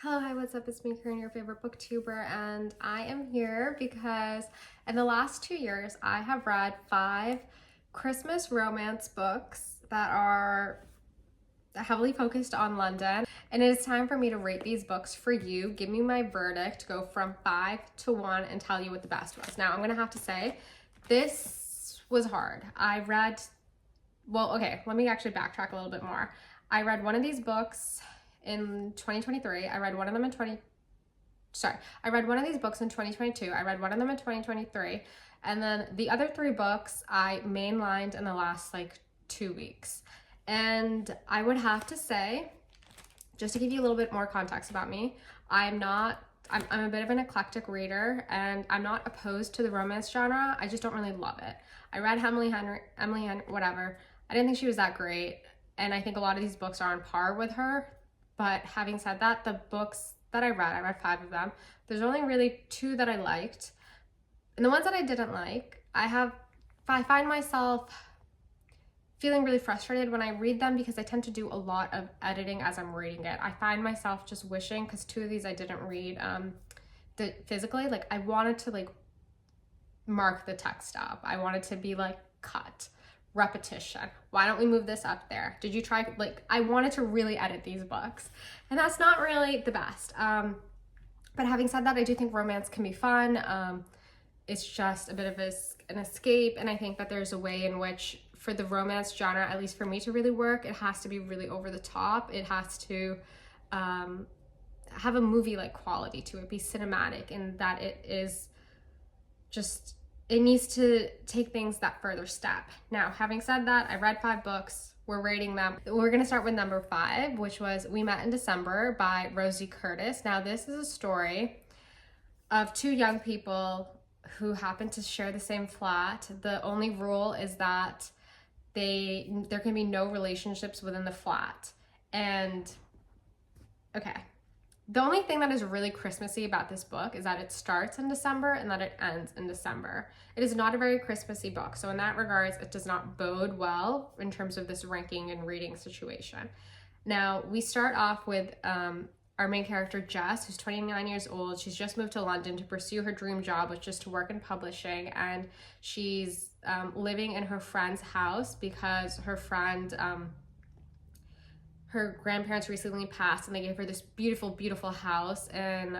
Hello, hi, what's up? It's me, Karen, your favorite booktuber, and I am here because in the last 2 years, I have read 5 Christmas romance books that are heavily focused on London, and it is time for me to rate these books for you. Give me my verdict, go from 5 to 1, and tell you what the best was. Now, I'm gonna have to say, this was hard. Let me actually backtrack a little bit more. I read one of these books in 2023. I read one of these books in 2022. I read one of them in 2023. And then the other 3 books I mainlined in the last 2 weeks. And I would have to say, just to give you a little bit more context about me, I'm a bit of an eclectic reader, and I'm not opposed to the romance genre. I just don't really love it. I read Emily Henry, whatever. I didn't think she was that great, and I think a lot of these books are on par with her. But having said that, the books that I read 5 of them. There's only really 2 that I liked. And the ones that I didn't like, I find myself feeling really frustrated when I read them because I tend to do a lot of editing as I'm reading it. I find myself just wishing, because 2 of these I didn't read physically, I wanted to mark the text up. I wanted to be cut, repetition. Why don't we move this up there? Did you try, I wanted to really edit these books, and that's not really the best. But having said that, I do think romance can be fun. It's just a bit of an escape, and I think that there's a way in which, for the romance genre, at least for me to really work, it has to be really over the top. It has to have a movie-like quality to it, be cinematic, and that it needs to take things that further step. Now, having said that, I read 5 books. We're rating them. We're gonna start with number 5, which was We Met in December by Rosie Curtis. Now, this is a story of 2 young people who happen to share the same flat. The only rule is that there can be no relationships within the flat. And okay, the only thing that is really Christmassy about this book is that it starts in December and that it ends in December. It is not a very Christmassy book, so in that regards, it does not bode well in terms of this ranking and reading situation. Now, we start off with our main character, Jess, who's 29 years old. She's just moved to London to pursue her dream job, which is to work in publishing, and she's living in her friend's house because her friend, her grandparents recently passed, and they gave her this beautiful, beautiful house in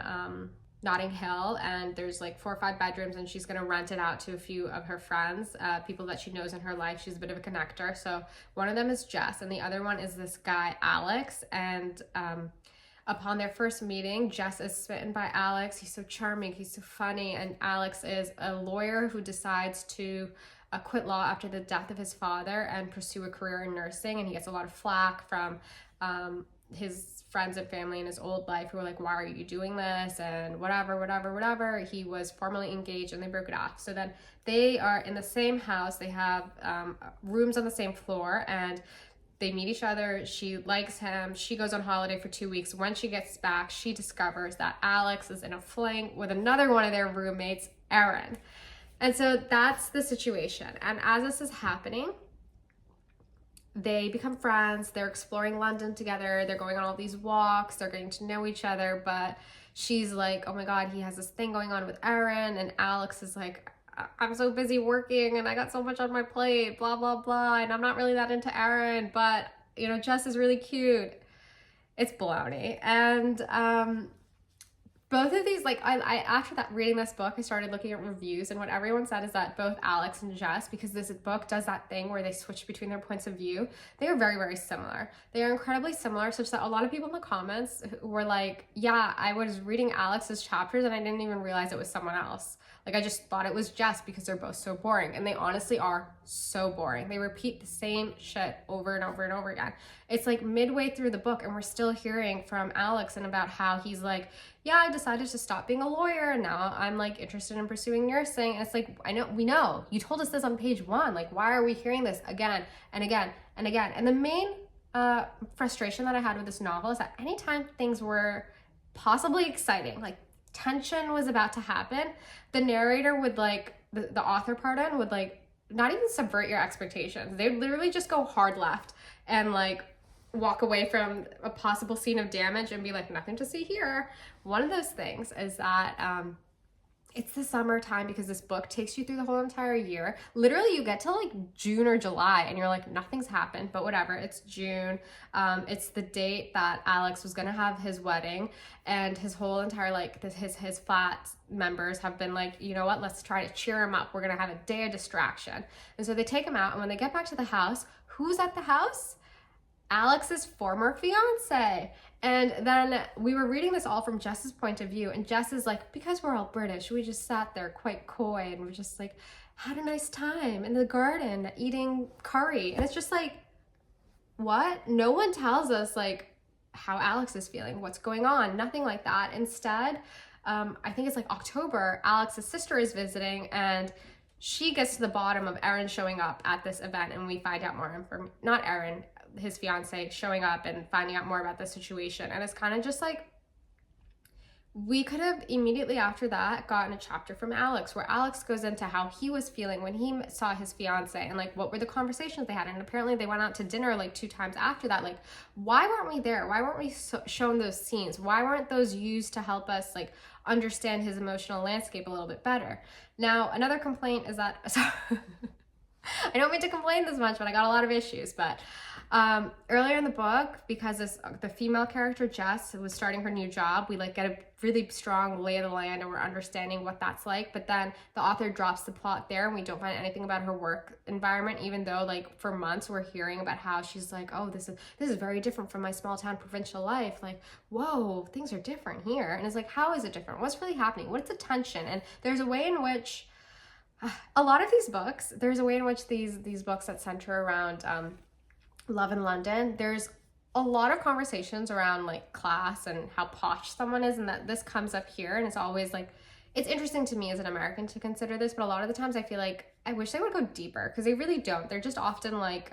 Notting Hill, and there's 4 or 5 bedrooms, and she's gonna rent it out to a few of her friends, people that she knows in her life. She's a bit of a connector. So one of them is Jess, and the other one is this guy, Alex, and upon their first meeting, Jess is smitten by Alex. He's so charming, he's so funny, and Alex is a lawyer who decides to quit law after the death of his father and pursue a career in nursing, and he gets a lot of flack from his friends and family in his old life who were like, why are you doing this, and whatever. He was formally engaged and they broke it off. So then they are in the same house, they have rooms on the same floor, and they meet each other. She likes him. She goes on holiday for 2 weeks. When she gets back, she discovers that Alex is in a fling with another one of their roommates, Erin. And so that's the situation. And as this is happening, they become friends. They're exploring London together. They're going on all these walks. They're getting to know each other. But she's like, oh my God, he has this thing going on with Erin. And Alex is like, I'm so busy working and I got so much on my plate, blah, blah, blah. And I'm not really that into Erin, but Jess is really cute. It's baloney. And both of these, I after that reading this book, I started looking at reviews, and what everyone said is that both Alex and Jess, because this book does that thing where they switch between their points of view, they are very, very similar. They are incredibly similar, such that a lot of people in the comments were like, yeah, I was reading Alex's chapters and I didn't even realize it was someone else. I just thought it was Jess because they're both so boring, and they honestly are so boring. They repeat the same shit over and over and over again. It's midway through the book and we're still hearing from Alex and about how he's like, yeah, I decided to stop being a lawyer and now I'm interested in pursuing nursing. And it's we know, you told us this on page 1. Why are we hearing this again and again and again? And the main frustration that I had with this novel is that anytime things were possibly exciting, tension was about to happen, the narrator would the author, pardon, would not even subvert your expectations. They would literally just go hard left and walk away from a possible scene of damage and be like, nothing to see here. One of those things is that it's the summertime, because this book takes you through the whole entire year. Literally, you get to like June or July and you're like, nothing's happened, but whatever. It's June. It's the date that Alex was gonna have his wedding, and his whole entire like his flat members have been like, you know what? Let's try to cheer him up. We're gonna have a day of distraction. And so they take him out, and when they get back to the house, who's at the house? Alex's former fiance. And then we were reading this all from Jess's point of view, and Jess is like, because we're all British, we just sat there quite coy and we're just like, had a nice time in the garden eating curry. And it's just like, what? No one tells us like how Alex is feeling, what's going on, nothing like that. Instead, I think it's like October, Alex's sister is visiting, and she gets to the bottom of Erin showing up at this event, and we find out more information, not Erin, his fiance showing up and finding out more about the situation. And it's kind of just like, we could have immediately after that gotten a chapter from Alex, where Alex goes into how he was feeling when he saw his fiance, and like what were the conversations they had. And apparently they went out to dinner like 2 times after that. Like, why weren't we there? Why weren't we shown those scenes? Why weren't those used to help us like understand his emotional landscape a little bit better? Now, another complaint is that I don't mean to complain this much, but I got a lot of issues. But earlier in the book, because the female character Jess was starting her new job, we like get a really strong lay of the land, and we're understanding what that's like. But then the author drops the plot there, and we don't find anything about her work environment, even though like for months we're hearing about how she's like, oh, this is very different from my small town provincial life. Like, whoa, things are different here. And it's like, how is it different? What's really happening? What's the tension? And there's a way in which a lot of these books, there's a way in which these books that center around Love in London, there's a lot of conversations around like class and how posh someone is, and that this comes up here. And it's always like, it's interesting to me as an American to consider this, but a lot of the times I feel like I wish they would go deeper, because they really don't. They're just often like,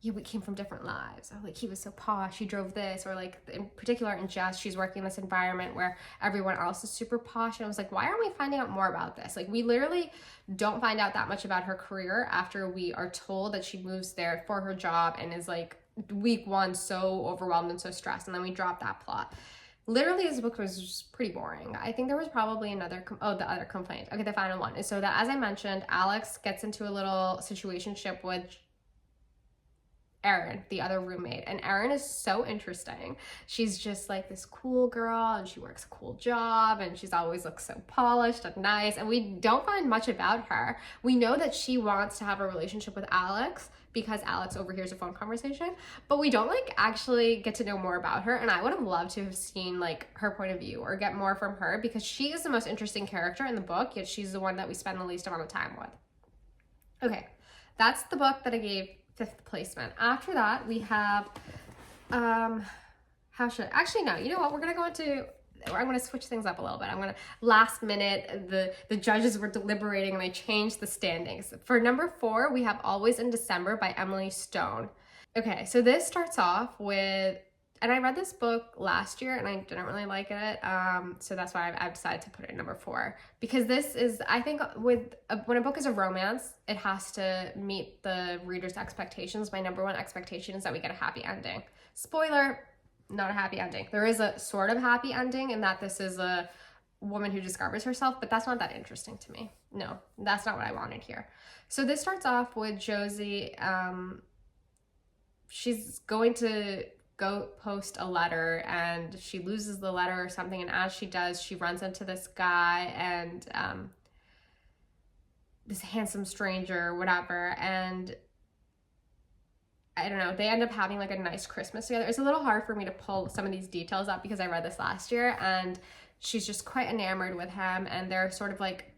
yeah, we came from different lives. Oh, like he was so posh, he drove this, or like in particular in Jess, she's working in this environment where everyone else is super posh. And I was like, why aren't we finding out more about this? Like, we literally don't find out that much about her career after we are told that she moves there for her job and is like week 1 so overwhelmed and so stressed, and then we drop that plot. Literally, this book was just pretty boring. I think there was probably the other complaint. Okay, the final one is so that, as I mentioned, Alex gets into a little situationship with Erin, the other roommate. And Erin is so interesting. She's just like this cool girl, and she works a cool job, and she's always looks so polished and nice. And we don't find much about her. We know that she wants to have a relationship with Alex because Alex overhears a phone conversation, but we don't like actually get to know more about her. And I would have loved to have seen like her point of view or get more from her, because she is the most interesting character in the book, yet she's the one that we spend the least amount of time with. Okay, that's the book that I gave 5th placement. After that, we have, no, you know what? I'm going to switch things up a little bit. I'm going to, last minute, the judges were deliberating and I changed the standings. For number 4, we have Always in December by Emily Stone. Okay, so this starts off with, and I read this book last year and I didn't really like it. So that's why I've decided to put it in number 4. Because this is, I think when a book is a romance, it has to meet the reader's expectations. My number 1 expectation is that we get a happy ending. Spoiler, not a happy ending. There is a sort of happy ending in that this is a woman who discovers herself, but that's not that interesting to me. No, that's not what I wanted here. So this starts off with Josie. She's going to go post a letter, and she loses the letter or something, and as she does, she runs into this guy and this handsome stranger, whatever, and I don't know, they end up having like a nice Christmas together. It's a little hard for me to pull some of these details up because I read this last year, and she's just quite enamored with him, and they're sort of like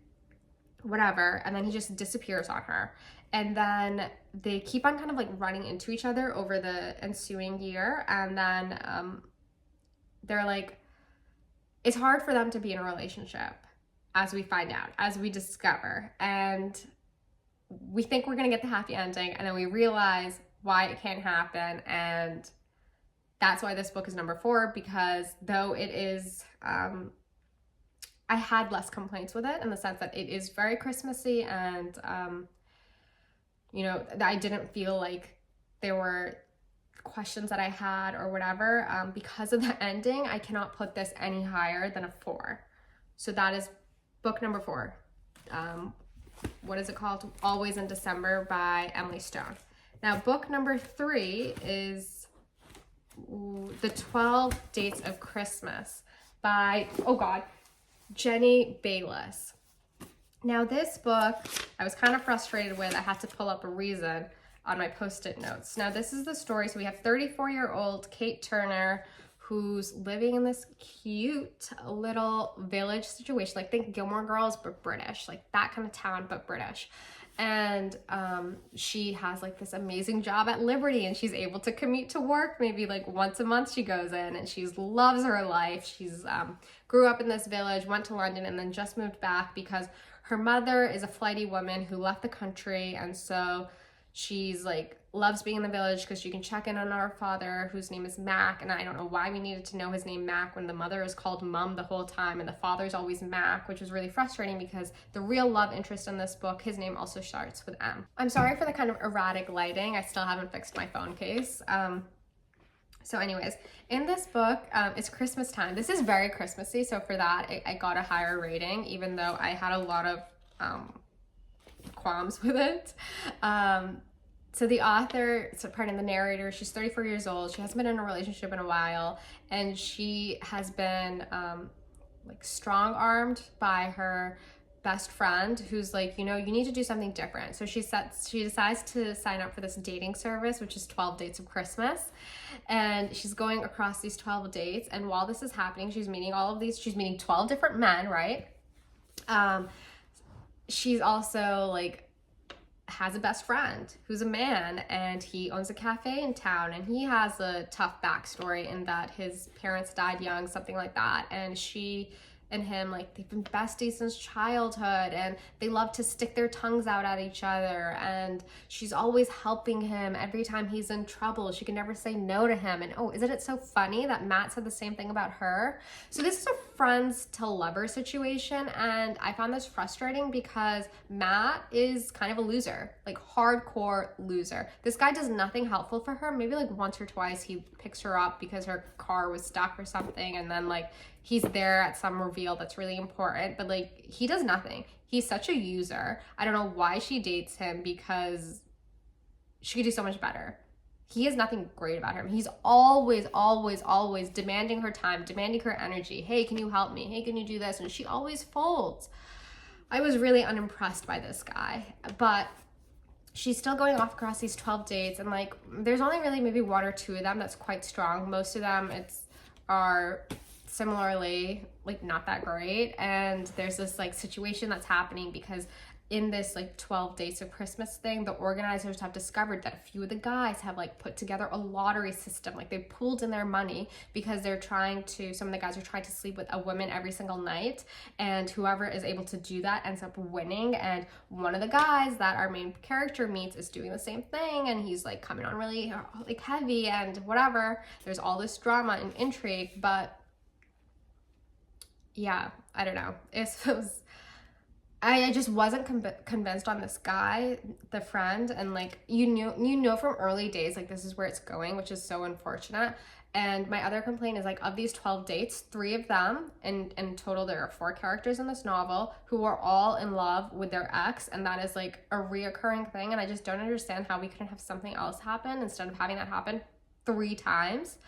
whatever, and then he just disappears on her. And then they keep on kind of like running into each other over the ensuing year. And then they're like, it's hard for them to be in a relationship, as we find out, as we discover. And we think we're going to get the happy ending. And then we realize why it can't happen. And that's why this book is number 4, because though it is, I had less complaints with it in the sense that it is very Christmassy, and, you know, I didn't feel like there were questions that I had or whatever. Because of the ending, I cannot put this any higher than a 4. So that is book number 4. What is it called? Always in December by Emily Stone. Now, book number 3 is The 12 Dates of Christmas by, oh God, Jenny Bayliss. Now, this book, I was kind of frustrated with. I had to pull up a reason on my Post-it notes. Now, this is the story. So we have 34-year-old Kate Turner, who's living in this cute little village situation. Like, think Gilmore Girls, but British. Like, that kind of town, but British. And she has like this amazing job at Liberty, and she's able to commute to work maybe like once a month. She goes in and she loves her life. She's grew up in this village, went to London, and then just moved back because her mother is a flighty woman who left the country. And so she's like loves being in the village because she can check in on our father, whose name is Mac. And I don't know why we needed to know his name Mac when the mother is called Mum the whole time and the father's always Mac, which was really frustrating because the real love interest in this book, his name also starts with M. I'm sorry for the kind of erratic lighting. I still haven't fixed my phone case. So anyways, in this book, it's Christmas time. This is very Christmassy, so for that, I got a higher rating, even though I had a lot of qualms with it. So the author, the narrator, she's 34 years old. She hasn't been in a relationship in a while, and she has been like strong-armed by her best friend, who's like, you know, you need to do something different. So she decides to sign up for this dating service, which is 12 Dates of Christmas. And she's going across these 12 dates. And while this is happening, she's meeting 12 different men, right? She's also like, has a best friend who's a man, and he owns a cafe in town, and he has a tough backstory in that his parents died young, something like that. And she and him, like, they've been besties since childhood, and they love to stick their tongues out at each other, and she's always helping him every time he's in trouble. She can never say no to him. And oh, isn't it so funny that Matt said the same thing about her? So this is a friends to lover situation, and I found this frustrating because Matt is kind of a loser, like hardcore loser. This guy does nothing helpful for her. Maybe like once or twice he picks her up because her car was stuck or something, and then like he's there at some reveal that's really important, but like he does nothing. He's such a user. I don't know why she dates him, because she could do so much better. He has nothing great about him. He's always demanding her time, demanding her energy. Hey, can you help me? Hey, can you do this? And she always folds. I was really unimpressed by this guy, but she's still going off across these 12 dates, and like there's only really maybe 1 or 2 of them that's quite strong. Most of them are similarly like not that great. And there's this like situation that's happening because in this like 12 Dates of Christmas thing, the organizers have discovered that a few of the guys have like put together a lottery system. Like they pooled in their money because some of the guys are trying to sleep with a woman every single night, and whoever is able to do that ends up winning. And one of the guys that our main character meets is doing the same thing, and he's like coming on really like heavy and whatever. There's all this drama and intrigue, but yeah, I don't know. I just wasn't convinced on this guy, the friend, and like you know from early days like this is where it's going, which is so unfortunate. And my other complaint is like of these 12 dates, 3 of them, and in total there are 4 characters in this novel who are all in love with their ex, and that is like a reoccurring thing. And I just don't understand how we couldn't have something else happen instead of having that happen 3 times.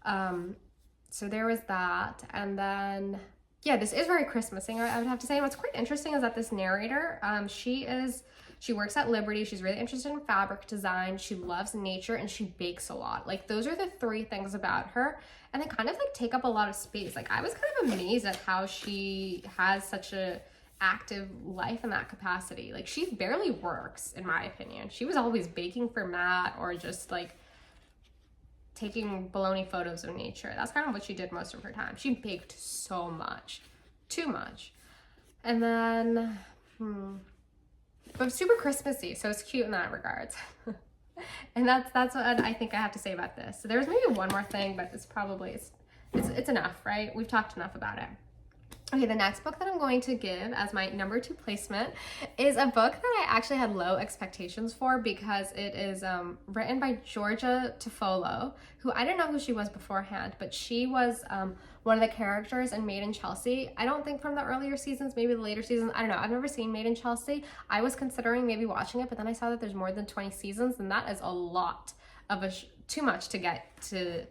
So there was that, and then yeah, this is very Christmassy, I would have to say. And what's quite interesting is that this narrator, she works at Liberty. She's really interested in fabric design. She loves nature, and she bakes a lot. Like those are the 3 things about her, and they kind of like take up a lot of space. Like I was kind of amazed at how she has such a active life in that capacity. Like she barely works, in my opinion. She was always baking for Matt, or just like taking baloney photos of nature. That's kind of what she did most of her time. She baked so much, too much. And then, but super Christmassy, so it's cute in that regards. And that's what I think I have to say about this. So there's maybe one more thing, but it's enough, right? We've talked enough about it. Okay, the next book that I'm going to give as my number 2 placement is a book that I actually had low expectations for because it is written by Georgia Tofolo, who I didn't know who she was beforehand, but she was one of the characters in Made in Chelsea. I don't think from the earlier seasons, maybe the later seasons. I don't know. I've never seen Made in Chelsea. I was considering maybe watching it, but then I saw that there's more than 20 seasons, and that is a lot of too much to get to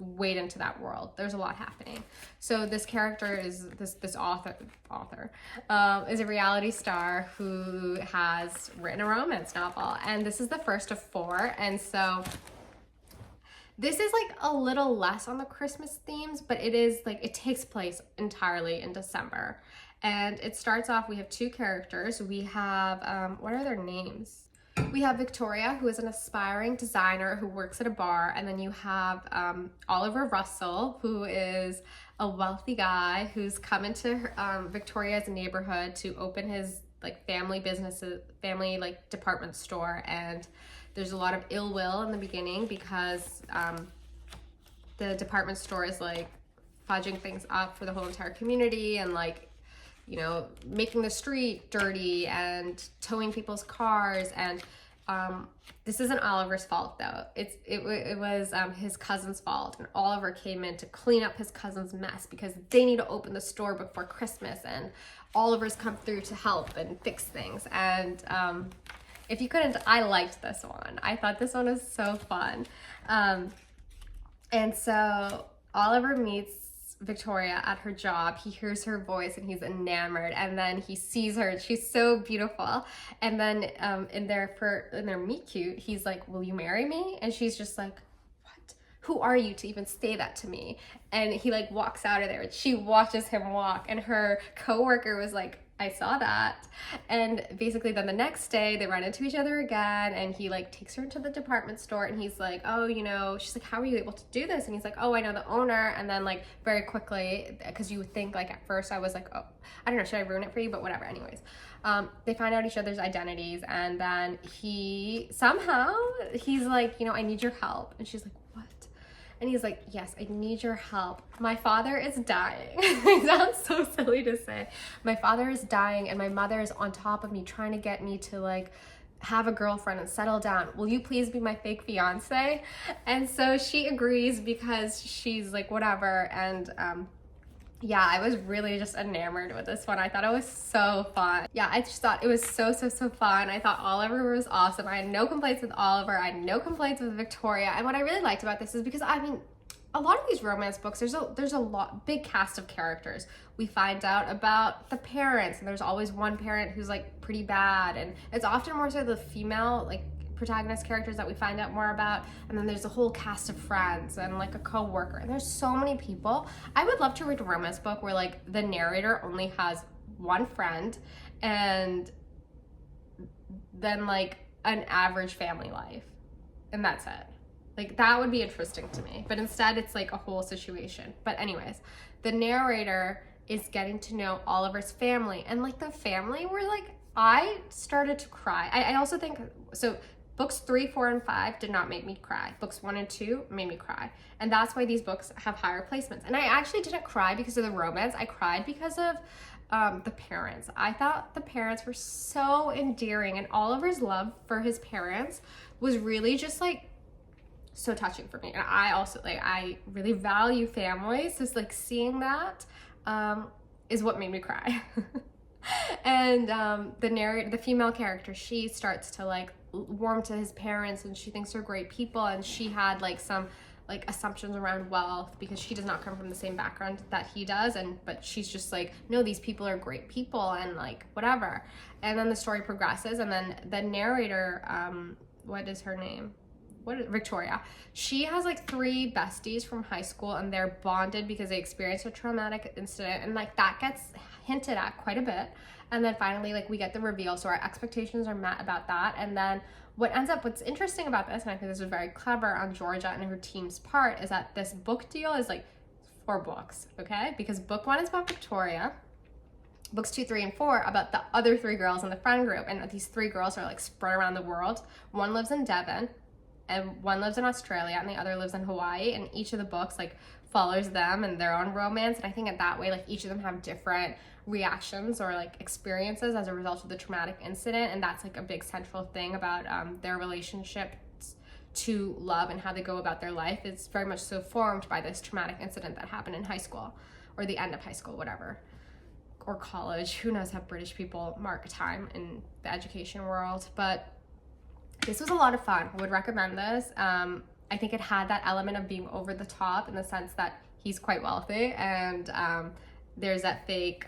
wade into that world. There's a lot happening. So this character is this author is a reality star who has written a romance novel, and this is the first of 4. And so this is like a little less on the Christmas themes, but it is like, it takes place entirely in December. And it starts off, we have 2 characters. We have what are their names? We have Victoria, who is an aspiring designer who works at a bar, and then you have Oliver Russell, who is a wealthy guy who's come into Victoria's neighborhood to open his like family like department store, and there's a lot of ill will in the beginning because the department store is like fudging things up for the whole entire community and like, you know, making the street dirty and towing people's cars. And this isn't Oliver's fault though. It was his cousin's fault, and Oliver came in to clean up his cousin's mess because they need to open the store before Christmas, and Oliver's come through to help and fix things. And if you couldn't, I liked this one. I thought this one was so fun. And so Oliver meets Victoria at her job. He hears her voice and he's enamored, and then he sees her and she's so beautiful. And then in their meet cute, he's like, "Will you marry me?" And she's just like, "What? Who are you to even say that to me?" And he like walks out of there, and she watches him walk, and her coworker was like, "I saw that." And basically then the next day they run into each other again, and he like takes her into the department store, and he's like, "Oh, you know," she's like, "How are you able to do this?" And he's like, "Oh, I know the owner." And then like very quickly, because you would think like at first I was like, "Oh, I don't know, should I ruin it for you?" But whatever. Anyways, they find out each other's identities, and then he's like, "You know, I need your help." And she's like, "What?" And he's like, "Yes, I need your help. My father is dying." It sounds so silly to say. "My father is dying, and my mother is on top of me trying to get me to like have a girlfriend and settle down. Will you please be my fake fiance?" And so she agrees because she's like, whatever. And yeah, I was really just enamored with this one. I thought it was so fun. Yeah, I just thought it was so fun. I thought Oliver was awesome. I had no complaints with Oliver. I had no complaints with Victoria. And what I really liked about this is because, I mean, a lot of these romance books, there's a big cast of characters. We find out about the parents, and there's always one parent who's like pretty bad, and it's often more so the female like protagonist characters that we find out more about. And then there's a whole cast of friends and like a co-worker, and there's so many people. I would love to read a romance book where like the narrator only has one friend and then like an average family life, and that's it. Like that would be interesting to me, but instead it's like a whole situation. But anyways, the narrator is getting to know Oliver's family, and like the family were like, I started to cry. I also think so. Books 3, 4, and 5 did not make me cry. Books 1 and 2 made me cry. And that's why these books have higher placements. And I actually didn't cry because of the romance. I cried because of the parents. I thought the parents were so endearing, and Oliver's love for his parents was really just like so touching for me. And I also like, I really value families. So it's like seeing that is what made me cry. And the female character, she starts to like warm to his parents, and she thinks they're great people, and she had like some like assumptions around wealth because she does not come from the same background that he does, but she's just like, no, these people are great people, and like whatever. And then the story progresses, and then the narrator, what is her name? Victoria. She has like 3 besties from high school, and they're bonded because they experienced a traumatic incident, and like that gets hinted at quite a bit. And then finally, like we get the reveal, so our expectations are met about that. And then what's interesting about this, and I think this is very clever on Georgia and her team's part, is that this book deal is like 4 books, okay? Because book 1 is about Victoria, books 2, 3, and 4 about the other 3 girls in the friend group, and these 3 girls are like spread around the world. One lives in Devon, and one lives in Australia, and the other lives in Hawaii. And each of the books like follows them and their own romance. And I think in that way, like each of them have different reactions or like experiences as a result of the traumatic incident. And that's like a big central thing about their relationship to love and how they go about their life. It's very much so formed by this traumatic incident that happened in high school or the end of high school, whatever, or college. Who knows how British people mark time in the education world. But this was a lot of fun. I would recommend this. I think it had that element of being over the top in the sense that he's quite wealthy and there's that fake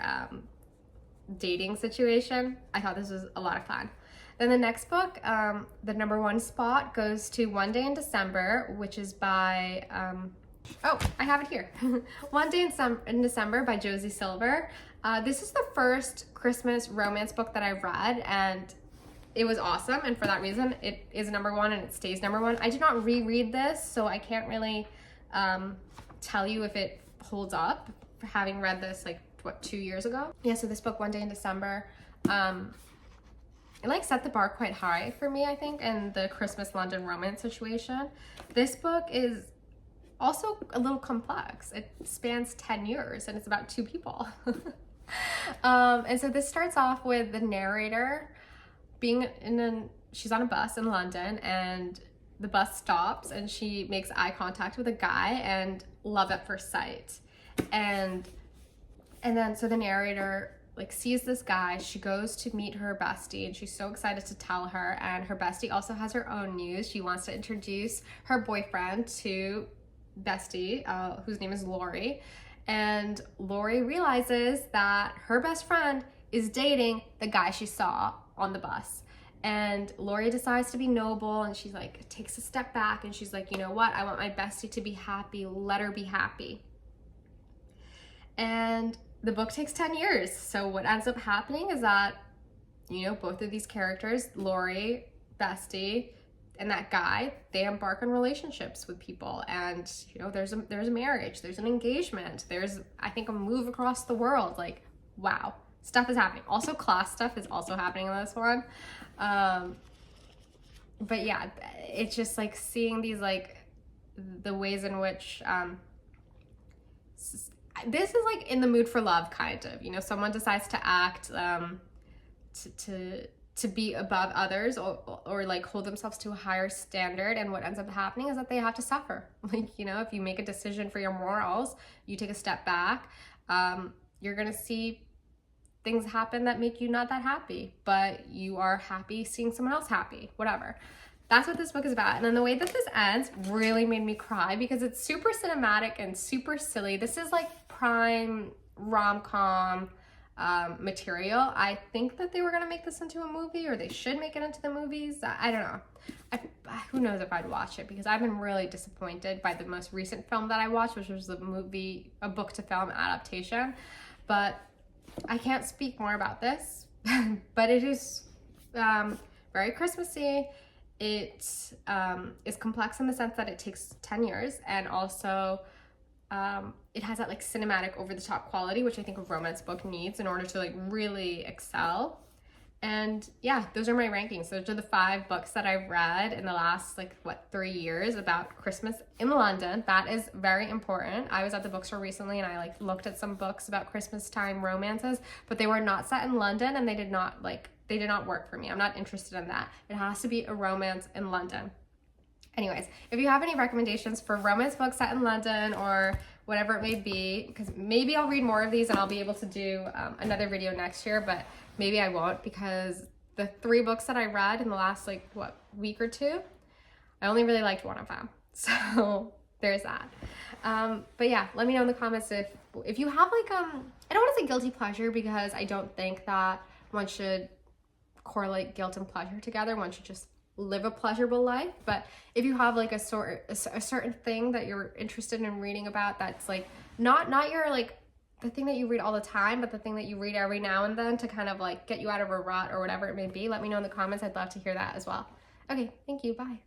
dating situation. I thought this was a lot of fun. Then the next book, the #1 spot goes to One Day in December, which is by, oh, I have it here. One Day in December by Josie Silver. This is the first Christmas romance book that I read, and it was awesome, and for that reason, it is #1 and it stays #1. I did not reread this, so I can't really tell you if it holds up, for having read this, like, what, 2 years ago? Yeah, so this book, One Day in December, it like set the bar quite high for me, I think, in the Christmas London romance situation. This book is also a little complex. It spans 10 years and it's about 2 people. And so this starts off with the narrator being she's on a bus in London, and the bus stops and she makes eye contact with a guy, and love at first sight. And then so the narrator like sees this guy, she goes to meet her bestie, and she's so excited to tell her, and her bestie also has her own news. She wants to introduce her boyfriend to bestie, whose name is Laurie, and Laurie realizes that her best friend is dating the guy she saw on the bus. And Laurie decides to be noble, and she's like, takes a step back, and she's like, you know what, I want my bestie to be happy, let her be happy. And the book takes 10 years. So what ends up happening is that, you know, both of these characters, Laurie, bestie, and that guy, they embark on relationships with people. And, you know, there's a marriage, there's an engagement, there's, I think, a move across the world. Like, wow, stuff is happening. Also, class stuff is also happening in this one. But yeah, it's just like seeing these, like, the ways in which, this is like in the mood for love, kind of, you know, someone decides to act to be above others, or like hold themselves to a higher standard, and what ends up happening is that they have to suffer. Like, you know, if you make a decision for your morals, you take a step back, you're gonna see things happen that make you not that happy, but you are happy seeing someone else happy, whatever. That's what this book is about. And then the way that this ends really made me cry, because it's super cinematic and super silly. This is like prime rom-com material. I think that they were gonna make this into a movie, or they should make it into the movies. I don't know. Who knows if I'd watch it, because I've been really disappointed by the most recent film that I watched, which was a book to film adaptation. But I can't speak more about this, but it is very Christmassy. It is complex in the sense that it takes 10 years, and also it has that like cinematic over-the-top quality, which I think a romance book needs in order to like really excel. And yeah, those are my rankings. Those are the 5 books that I've read in the last 3 years about Christmas in London. That is very important. I was at the bookstore recently, and I like looked at some books about Christmas time romances, but they were not set in London, and they did not work for me. I'm not interested in that. It has to be a romance in London. Anyways, if you have any recommendations for romance books set in London or whatever it may be, because maybe I'll read more of these and I'll be able to do another video next year, but maybe I won't, because the 3 books that I read in the last week or 2, I only really liked one of them. So there's that. But yeah, let me know in the comments if you have I don't want to say guilty pleasure, because I don't think that one should correlate guilt and pleasure together. One should just live a pleasurable life. But if you have a certain thing that you're interested in reading about, that's not your the thing that you read all the time, but the thing that you read every now and then to kind of get you out of a rut or whatever it may be, let me know in the comments. I'd love to hear that as well. Okay, thank you. Bye.